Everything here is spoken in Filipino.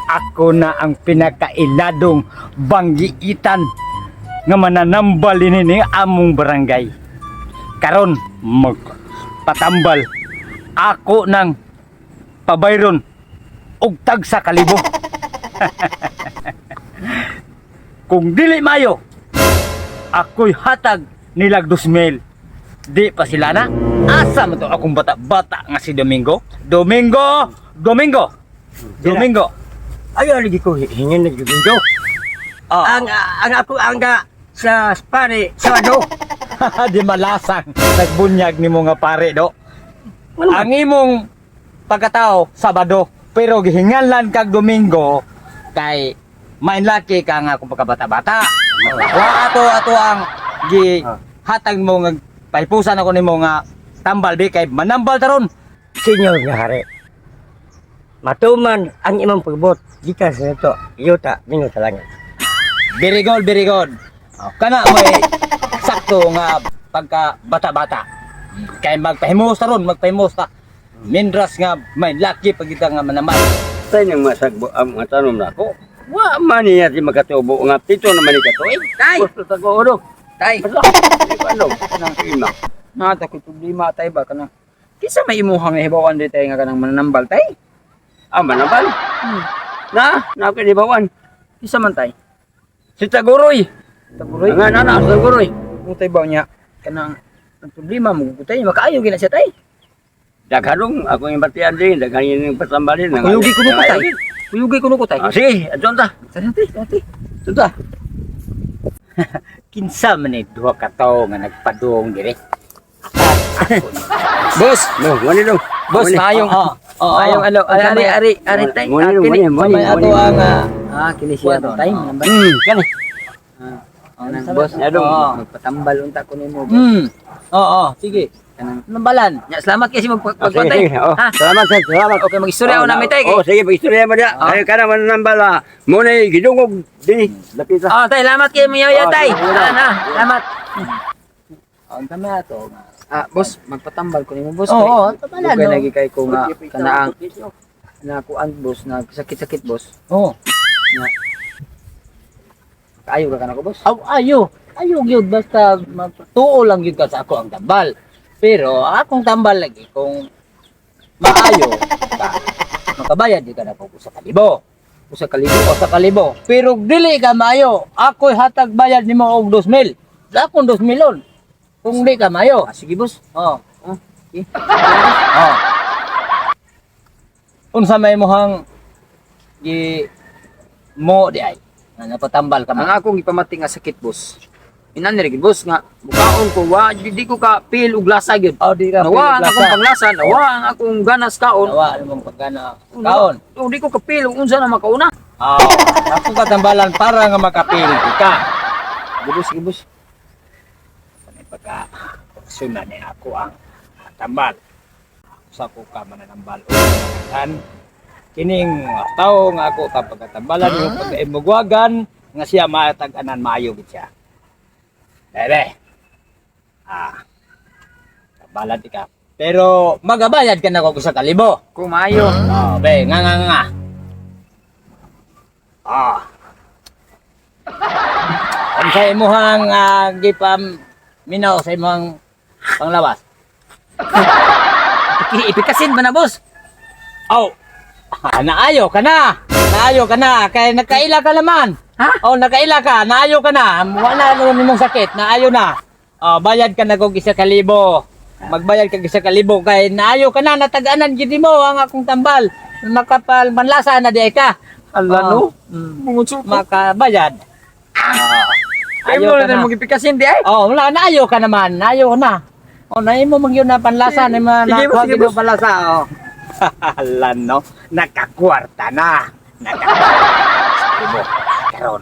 Ako na ang pinakailadong banggiitan nga mananambal ini among barangay. Karon magpatambal ako ng pabayron og tag sa kalibo. Kung dili mayo, ako'y hatag nilag 2,000. Di pa sila na. Asa man to akong bata-bata nga si Domingo? Domingo! Domingo! Domingo! Ayaw lagi ko hingin na Domingo. Ang ako sa pare Sabado. Di malasang nagbunyag ni mo nga pare do. Ang imong pagkatao Sabado, pero gihinganlan kag Domingo kay mainlaki ka nga kung pagkabata-bata. Wa ato ang gihatag mo nga pahipusan ako nimo nga tambal bi kay manambal taron. Senyor nga hari. Matuman ang imong pagbot gikan sa ito. Yuta mingo talangan. Very good, very good. Kana may sakto nga pagka bata-bata. Kay magpahimos taron, magpahimos ta. Mindras nga may laki pag kita nga manambal. Tay nang masagbo ang mga tanom nako. Wa man niya si magatubo nga pito naman ni katoy. Tay! Gusto ta ko oro. Tay! Ano? Nang ima. Nata ko problema tay ba kanang kisa may imuhang nahibawan di tay nga kanang mananambal tay. Ah, manabal. Na kinibawan. Kisa man tay. Si Taguroy. Taguroy. Nga nana sa Taguroy. Utay ba niya kanang ang problema mo tay makaayo gina siya tay. Daghanong ako yung batian din, daghan yung pasambalin. Kuyugi ko nuko tay. Kuyugi ko nuko tay. Ah, sige, adyon ta. Santi. Adyon ta. Kinsa man ni duha ka tawo nga nagpadung dire. Boss, No, wani do. boss maayong maayong ari tay. Kini Muni. ato ang kini siya tay manambal. Kani. Nang boss, Yadong. magpatambal unta ko nimo boss. Oo, sige. Kanang Nambalan. nya salamat kasi Sige, magpagpatay. sige. Oh, Ha? salamat sir, salamat. Okay, mag-istorya ako namin tay. Oh, sige, pag-istorya mo dia. Ay, kana man nambala. Muna gidungog din. Lapit sa. Oh, tay, salamat kayo mga Oh, tay. sige. Salamat. Ang tama to. Boss, magpatambal ko nimo boss. Oo, tambalan, Dugay no? lagi kay ko nga kanaang nakuan boss, nagsakit-sakit boss. Oo. Kaayo ka kanako boss. Ayo. Ayo gyud basta tuo lang gyud ka sa ako ang tambal. Pero akong tambal lagi kung maayo ka, makabayad di ka na kung usa ka libo. Usa ka libo. O sa kalibo. Pero dili ka maayo, ako'y hatag bayad nimo og 2,000. Sa akong 2,000. Kung di ka maayo. Sige boss. Oh. Okay. Oh. Unsa may mohang mo di ay na napatambal ka Ang man. akong ipamati nga sakit boss. Inani rin boss nga bukaon ko wa di ko ka feel og lasa gyud. Oh, di ka Nawa ang akong panglasa, nawa ang akong ganas kaon. Nawa mong pagkana kaon. Di ko ka feel og unsa na makauna. Oh, ako katambalan para nga makapili ka. Sige boss. Kani pagka sunan ni ako ang tambal. Sa ko ka mananambal o mananambalan. Kining tao nga ako kapag katambalan yung pagkaimugwagan nga siya matag-anan maayo gid siya. Bebe. Tambalan di ka. Pero magabayad ka na kung sa kalibo. Kumayo. Oh, be, nga. Ah. Ang sa imuhang gipam minaw sa imong panglawas. Ipikasin ba na boss? Oh. Naayo ka na. Naayo ka na kay nakaila ka naman. Ha? Oh, nakaila ka. Naayo ka na. Wala na nimong sakit. Naayo na. Oh, bayad ka na kog 1,000. Magbayad ka 1,000 kay naayo ka na natag-anan gid mo ang akong tambal. Makapal manlasa na di ka. Ala no. Makabayad. Ayaw na mo ipikasin di ay. Oh, wala na ayo ka naman. Ayo na. Oh, na imo magyud na panlasa ni mga Sige, nakuha sige, gyud panlasa. Oh. Halan no. Nakakwarta na. Nakakwarta. Karon.